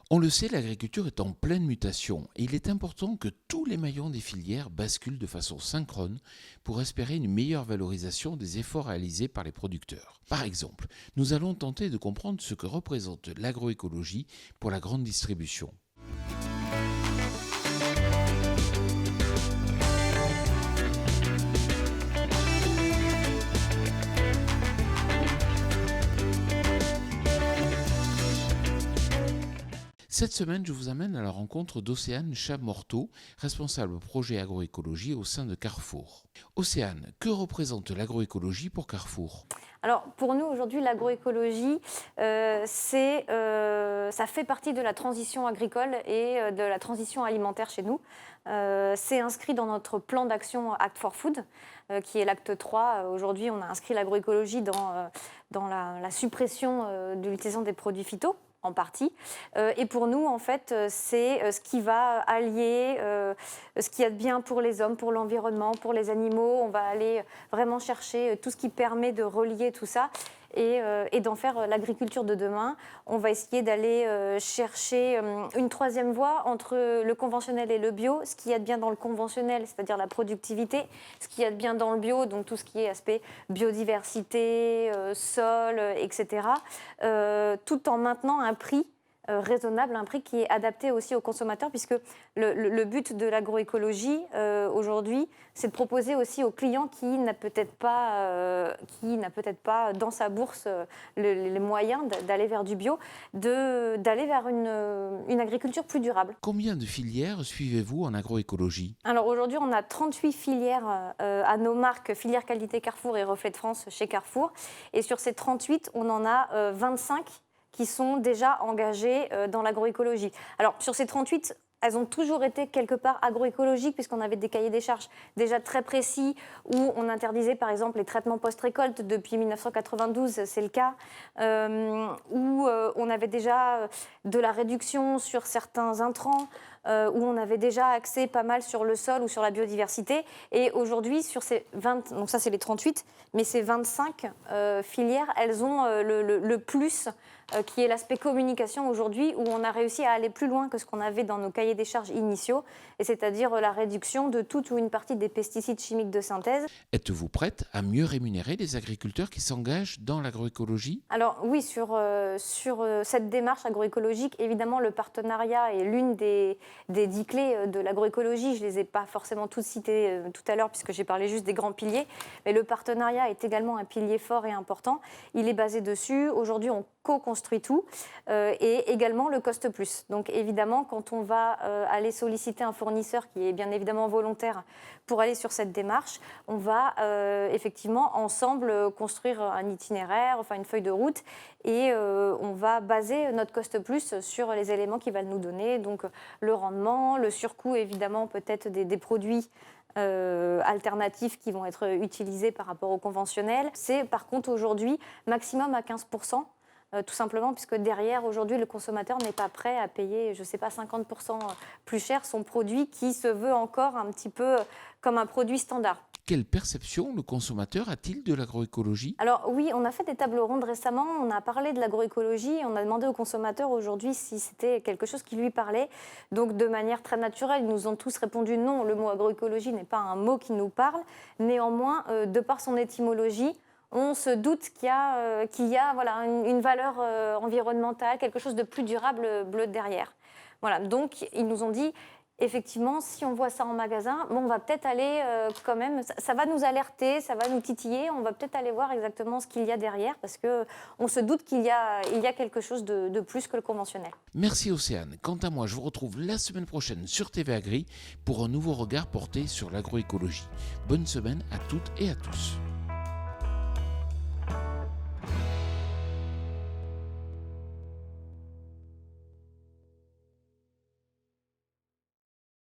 On le sait, l'agriculture est en pleine mutation et il est important que tous les maillons des filières basculent de façon synchrone pour espérer une meilleure valorisation des efforts réalisés par les producteurs. Par exemple, nous allons tenter de comprendre ce que représente l'agroécologie pour la grande distribution. Cette semaine, je vous amène à la rencontre d'Océane Chamorteau, responsable projet agroécologie au sein de Carrefour. Océane, que représente l'agroécologie pour Carrefour? Alors pour nous aujourd'hui, l'agroécologie, ça fait partie de la transition agricole et de la transition alimentaire chez nous. C'est inscrit dans notre plan d'action Act for Food, qui est l'acte 3. Aujourd'hui, on a inscrit l'agroécologie dans la suppression de l'utilisation des produits phyto, en partie. Et pour nous, en fait, c'est ce qui va allier ce qu'il y a de bien pour les hommes, pour l'environnement, pour les animaux. On va aller vraiment chercher tout ce qui permet de relier tout ça et d'en faire l'agriculture de demain. On va essayer d'aller chercher une troisième voie entre le conventionnel et le bio. Ce qu'il y a de bien dans le conventionnel, c'est-à-dire la productivité. Ce qu'il y a de bien dans le bio, donc tout ce qui est aspect biodiversité, sol, etc. Tout en maintenant un prix raisonnable, un prix qui est adapté aussi aux consommateurs, puisque le but de l'agroécologie aujourd'hui, c'est de proposer aussi aux clients qui n'a peut-être pas dans sa bourse les moyens d'aller vers du bio, d'aller vers une agriculture plus durable. Combien de filières suivez-vous en agroécologie? Alors aujourd'hui, on a 38 filières à nos marques, filière qualité Carrefour et Reflet de France chez Carrefour. Et sur ces 38, on en a 25 qui sont déjà engagés dans l'agroécologie. Alors, sur ces 38, elles ont toujours été quelque part agroécologiques, puisqu'on avait des cahiers des charges déjà très précis, où on interdisait par exemple les traitements post-récolte depuis 1992, c'est le cas, où on avait déjà de la réduction sur certains intrants, où on avait déjà axé pas mal sur le sol ou sur la biodiversité. Et aujourd'hui, sur ces 20, donc ça c'est les 38, mais ces 25 filières, elles ont le plus qui est l'aspect communication aujourd'hui, où on a réussi à aller plus loin que ce qu'on avait dans nos cahiers des charges initiaux, et c'est-à-dire la réduction de toute ou une partie des pesticides chimiques de synthèse. Êtes-vous prête à mieux rémunérer les agriculteurs qui s'engagent dans l'agroécologie? Alors oui, sur cette démarche agroécologique, évidemment, le partenariat est l'une des 10 clés de l'agroécologie. Je ne les ai pas forcément toutes citées tout à l'heure, puisque j'ai parlé juste des grands piliers, mais le partenariat est également un pilier fort et important. Il est basé dessus. Aujourd'hui, on co-construit tout, et également le cost plus. Donc évidemment, quand on va aller solliciter un fournisseur qui est bien évidemment volontaire pour aller sur cette démarche, on va effectivement ensemble construire un itinéraire, enfin une feuille de route, et on va baser notre cost plus sur les éléments qui va nous donner, donc le rendement, le surcoût évidemment peut-être des produits alternatifs qui vont être utilisés par rapport au conventionnel. C'est par contre aujourd'hui maximum à 15%. Tout simplement puisque derrière, aujourd'hui, le consommateur n'est pas prêt à payer, je ne sais pas, 50% plus cher son produit qui se veut encore un petit peu comme un produit standard. Quelle perception le consommateur a-t-il de l'agroécologie? Alors oui, on a fait des tables rondes récemment, on a parlé de l'agroécologie, on a demandé aux consommateurs aujourd'hui si c'était quelque chose qui lui parlait. Donc de manière très naturelle, ils nous ont tous répondu non, le mot agroécologie n'est pas un mot qui nous parle. Néanmoins, de par son étymologie, on se doute qu'il y a voilà, une valeur environnementale, quelque chose de plus durable bleu derrière. Voilà, donc ils nous ont dit, effectivement, si on voit ça en magasin, bon, on va peut-être aller quand même, ça va nous alerter, ça va nous titiller, on va peut-être aller voir exactement ce qu'il y a derrière, parce qu'on se doute qu'il y a quelque chose de plus que le conventionnel. Merci Océane. Quant à moi, je vous retrouve la semaine prochaine sur TV Agri pour un nouveau regard porté sur l'agroécologie. Bonne semaine à toutes et à tous.